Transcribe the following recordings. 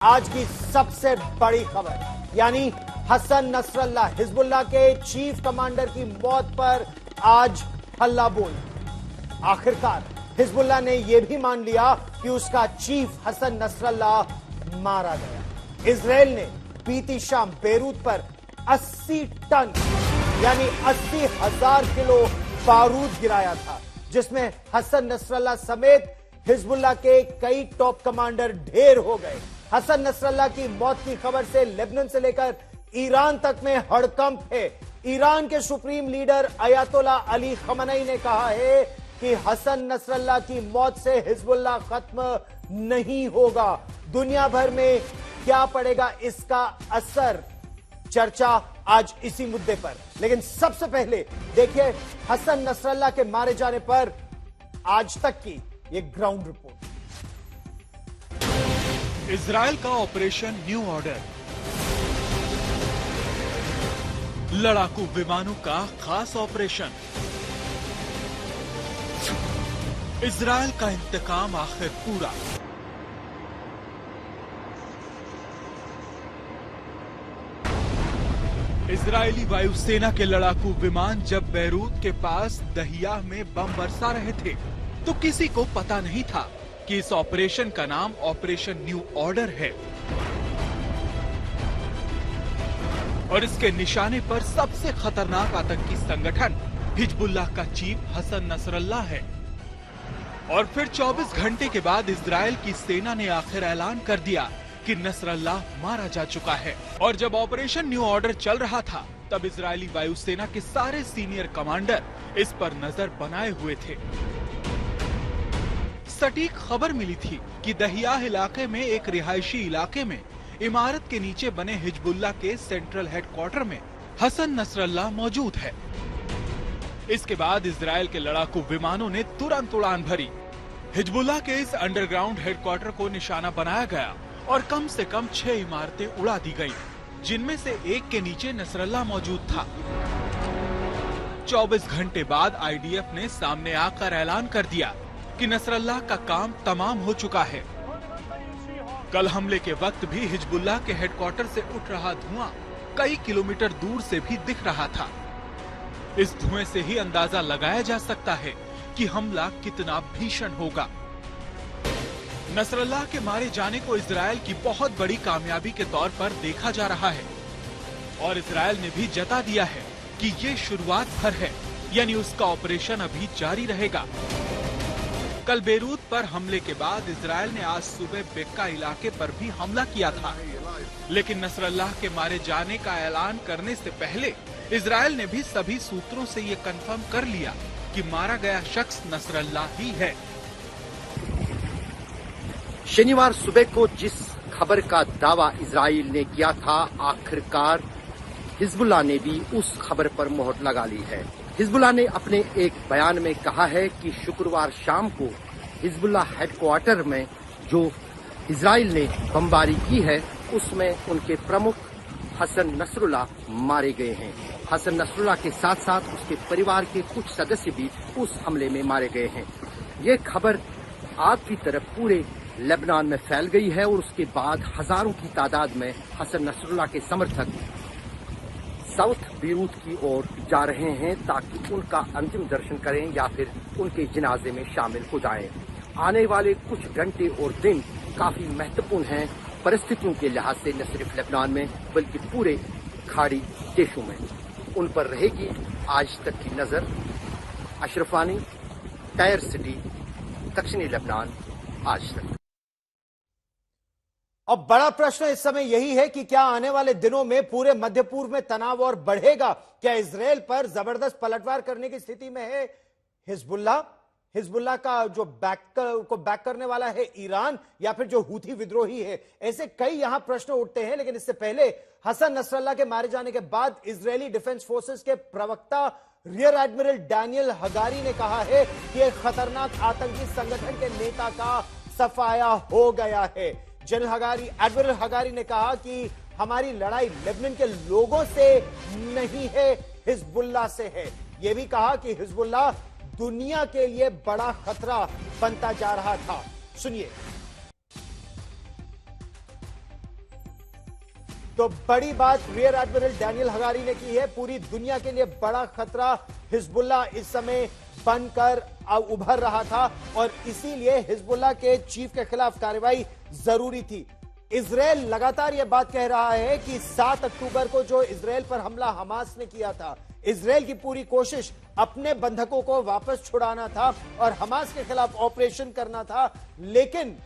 आज की सबसे बड़ी खबर यानी हसन नसरल्ला हिजबुल्लाह के चीफ कमांडर की मौत पर आज हल्ला बोल। आखिरकार हिजबुल्लाह ने यह भी मान लिया कि उसका चीफ हसन नसरल्ला मारा गया। इजराइल ने बीती शाम बेरूत पर 80 टन यानी 80,000 किलो बारूद गिराया था, जिसमें हसन नसरल्लाह समेत हिजबुल्लाह के कई टॉप कमांडर ढेर हो गए। हसन नसरल्लाह की मौत की खबर से लेबनान से लेकर ईरान तक में हड़कंप है। ईरान के सुप्रीम लीडर अयातोल्ला अली खamenei ने कहा है कि हसन नसरल्लाह की मौत से हिजबुल्लाह खत्म नहीं होगा। दुनिया भर में क्या पड़ेगा इसका असर, चर्चा आज इसी मुद्दे पर। लेकिन सबसे पहले देखिए हसन नसरल्लाह के मारे जाने पर आज तक की ये ग्राउंड रिपोर्ट। इजराइल का ऑपरेशन न्यू ऑर्डर, लड़ाकू विमानों का खास ऑपरेशन, इजराइल का इंतकाम आखिर पूरा। इजरायली वायुसेना के लड़ाकू विमान जब बेरूत के पास दहियाह में बम बरसा रहे थे तो किसी को पता नहीं था कि इस ऑपरेशन का नाम ऑपरेशन न्यू ऑर्डर है और इसके निशाने पर सबसे खतरनाक आतंकी संगठन हिजबुल्लाह का चीफ हसन नसरल्लाह है। और फिर 24 घंटे के बाद इजराइल की सेना ने आखिर ऐलान कर दिया कि नसरल्लाह मारा जा चुका है। और जब ऑपरेशन न्यू ऑर्डर चल रहा था तब इजरायली वायुसेना के सारे सीनियर कमांडर इस पर नजर बनाए हुए थे। सटीक खबर मिली थी कि दहियाह इलाके में एक रिहायशी इलाके में इमारत के नीचे बने हिजबुल्लाह के सेंट्रल हेडक्वार्टर में हसन नसरल्लाह मौजूद है। इसके बाद इजराइल के लड़ाकू विमानों ने तुरंत उड़ान भरी। हिजबुल्लाह के इस अंडरग्राउंड हेडक्वार्टर को निशाना बनाया गया और कम से कम 6 इमारतें उड़ा दी गईं, जिनमें से एक के नीचे नसरल्लाह मौजूद था। 24 घंटे बाद आईडीएफ ने सामने आकर ऐलान कर दिया कि नसरल्लाह का काम तमाम हो चुका है। कल हमले के वक्त भी हिजबुल्लाह के हेडक्वार्टर से उठ रहा धुआं कई किलोमीटर दूर से भी दिख रहा था। इस धुएं से ही अंदाजा लगाया जा सकता है कि हमला कितना भीषण होगा। नसरल्लाह के मारे जाने को इजराइल की बहुत बड़ी कामयाबी के तौर पर देखा जा रहा है और इजराइल ने भी जता दिया है कि ये शुरुआत भर है, यानी उसका ऑपरेशन अभी जारी रहेगा। कल बेरूत पर हमले के बाद इजराइल ने आज सुबह बेक्का इलाके पर भी हमला किया था, लेकिन नसरल्लाह के मारे जाने का ऐलान करने से पहले इजराइल ने भी सभी सूत्रों से ये कंफर्म कर लिया कि मारा गया शख्स नसरल्लाह ही है। शनिवार सुबह को जिस खबर का दावा इजराइल ने किया था, आखिरकार हिजबुल्लाह ने भी उस खबर पर मोहर लगा ली है। हिजबुल्लाह ने अपने एक बयान में कहा है कि शुक्रवार शाम को हिजबुल्लाह हेडक्वार्टर में जो इजराइल ने बमबारी की है उसमें उनके प्रमुख हसन नसरल्लाह मारे गए हैं। हसन नसरल्लाह के साथ साथ उसके परिवार के कुछ सदस्य भी उस हमले में मारे गए हैं। ये खबर आग की तरफ पूरे लेबनान में फैल गई है और उसके बाद हजारों की तादाद में हसन नसरल्लाह के समर्थक साउथ बेरूत की ओर जा रहे हैं ताकि उनका अंतिम दर्शन करें या फिर उनके जनाजे में शामिल हो जाएं। आने वाले कुछ घंटे और दिन काफी महत्वपूर्ण हैं परिस्थितियों के लिहाज से, न सिर्फ लेबनान में बल्कि पूरे खाड़ी देशों में। उन पर रहेगी आज तक की नजर। अशरफ वानी, टायर सिटी, दक्षिणी लेबनान, आज तक। अब बड़ा प्रश्न इस समय यही है कि क्या आने वाले दिनों में पूरे मध्य पूर्व में तनाव और बढ़ेगा? क्या इजराइल पर जबरदस्त पलटवार करने की स्थिति में है हिजबुल्लाह का जो बैक करने वाला है ईरान, या फिर जो हूथी विद्रोही है? ऐसे कई यहां प्रश्न उठते हैं। लेकिन इससे पहले हसन नसरल्लाह के मारे जाने के बाद इजरायली डिफेंस फोर्सेस के प्रवक्ता रियर एडमिरल डैनियल हगारी ने कहा है कि एक खतरनाक आतंकी संगठन के नेता का सफाया हो गया है। एडमिरल हगारी ने कहा कि हमारी लड़ाई लेबनान के लोगों से नहीं है, हिजबुल्लाह से है। यह भी कहा कि हिजबुल्लाह दुनिया के लिए बड़ा खतरा बनता जा रहा था। सुनिए। तो बड़ी बात रियर एडमिरल डैनियल हगारी ने की है। पूरी दुनिया के लिए बड़ा खतरा हिजबुल्लाह इस समय बनकर उभर रहा था और इसीलिए हिजबुल्लाह के चीफ के खिलाफ कार्रवाई जरूरी थी। इजराइल लगातार यह बात कह रहा है कि 7 अक्टूबर को जो इजराइल पर हमला हमास ने किया था, इजराइल की पूरी कोशिश अपने बंधकों को वापस छुड़ाना था और हमास के खिलाफ ऑपरेशन करना था, लेकिन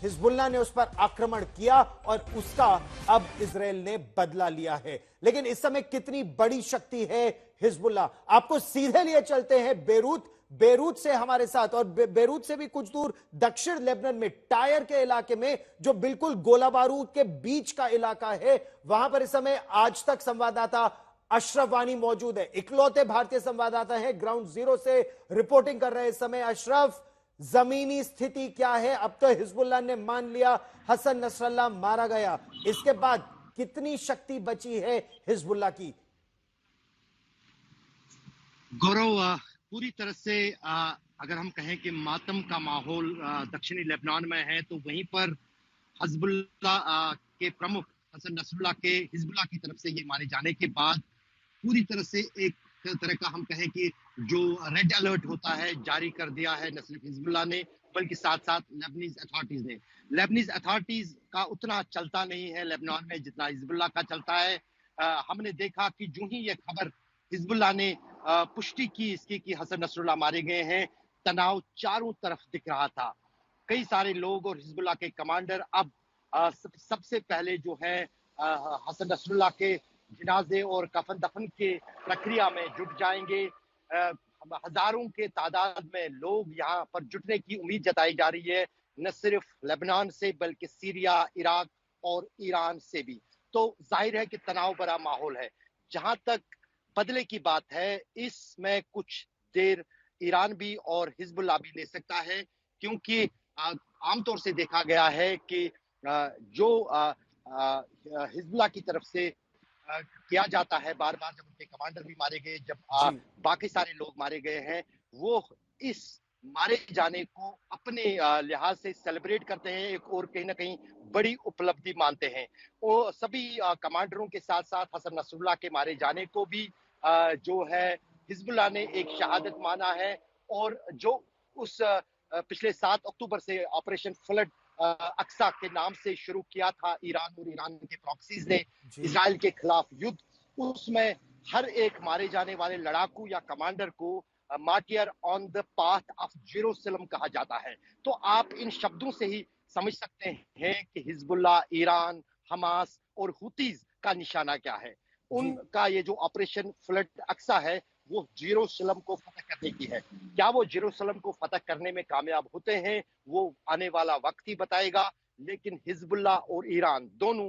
हिजबुल्लाह ने उस पर आक्रमण किया और उसका अब इजराइल ने बदला लिया है। लेकिन इस समय कितनी बड़ी शक्ति है हिजबुल्लाह, आपको सीधे लिए चलते हैं बेरूत से हमारे साथ, और बेरूत से भी कुछ दूर दक्षिण लेबनान में टायर के इलाके में, जो बिल्कुल गोला बारूद के बीच का इलाका है, वहां पर इस समय आज तक संवाददाता अशरफ वानी मौजूद है। इकलौते भारतीय संवाददाता है, ग्राउंड जीरो से रिपोर्टिंग कर रहे इस समय। अशरफ, जमीनी स्थिति क्या है? अब तो हिजबुल्लाह ने मान लिया हसन नसरल्लाह मारा गया, इसके बाद कितनी शक्ति बची है हिजबुल्लाह की? गौरव, पूरी तरह से अगर हम कहें कि मातम का माहौल दक्षिणी लेबनान में है, तो वहीं पर हिजबुल्लाह के प्रमुख हसन नसरुल्लाह के हिजबुल्लाह की तरफ से ये मारे जाने के बाद पूरी तरह से एक तरह का हम कहें कि जो रेड अलर्ट होता है जारी कर दिया है न सिर्फ हिजबुल्लाह ने बल्कि साथ साथ लेबनीज अथॉरिटीज ने। लेबनीज अथॉरिटीज का उतना चलता नहीं है लेबनान में जितना हिजबुल्लाह का चलता है। हमने देखा कि जो ही ये खबर हिजबुल्लाह ने पुष्टि की इसकी कि हसन नसरुल्लाह मारे गए हैं, तनाव चारों तरफ दिख रहा था। कई सारे लोग और हिजबुल्लाह के कमांडर अब सबसे पहले जो है हसन नसरुल्लाह के जनाजे और कफन दफन के प्रक्रिया में जुट जाएंगे। हजारों के तादाद में लोग यहाँ पर जुटने की उम्मीद जताई जा रही है, न सिर्फ लेबनान से बल्कि सीरिया, इराक और ईरान से भी। तो जाहिर है कि तनाव भरा माहौल है। जहां तक बदले की बात है, इसमें कुछ देर ईरान भी और हिजबुल्लाह भी ले सकता है, क्योंकि आमतौर से देखा गया है कि जो हिजबुल्लाह की तरफ से किया जाता है बार बार, जब उनके कमांडर भी मारे गए, जब बाकी सारे लोग मारे गए हैं, वो इस मारे जाने को अपने लिहाज से सेलिब्रेट करते हैं, एक और कहीं ना कहीं बड़ी उपलब्धि मानते हैं। वो सभी कमांडरों के साथ साथ हसन नसरुल्लाह के मारे जाने को भी जो है हिजबुल्लाह ने एक शहादत माना है। और जो उस पिछले 7 अक्टूबर से ऑपरेशन फ्लड अक्सा के नाम से शुरू किया था ईरान और ईरान के प्रॉक्सीज ने इजराइल के खिलाफ युद्ध, उसमें हर एक मारे जाने वाले लड़ाकू या कमांडर को martyr on the path of Jerusalem कहा जाता है। तो आप इन शब्दों से ही समझ सकते हैं कि हिजबुल्लाह, ईरान, हमास और हुतीज का निशाना क्या है। उनका ये जो ऑपरेशन फ्लड अक्सा है वो जेरूसलम को फतह करने की है। क्या वो जेरूसलम को फतह करने में कामयाब होते हैं, वो आने वाला वक्त ही बताएगा। लेकिन हिजबुल्लाह और ईरान दोनों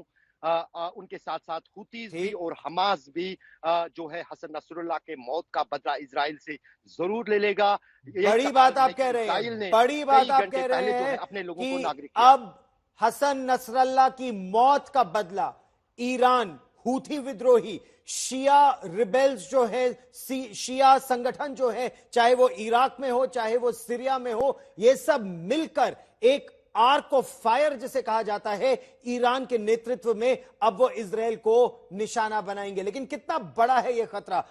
उनके साथ साथ हुतीज भी और हमास भी जो है हसन नसरुल्लाह के मौत का बदला इजराइल से जरूर ले लेगा। बड़ी बात आप कह रहे हैं, बड़ी बात आप कह रहे हैं अपने लोगों को नागरिक अब हसन नसरुल्लाह की मौत का बदला ईरान, हूथी विद्रोही, शिया रिबेल्स जो है, शिया संगठन जो है, चाहे वो इराक में हो चाहे वो सीरिया में हो, ये सब मिलकर एक आर्क ऑफ फायर जिसे कहा जाता है ईरान के नेतृत्व में अब वो इजराइल को निशाना बनाएंगे। लेकिन कितना बड़ा है ये खतरा?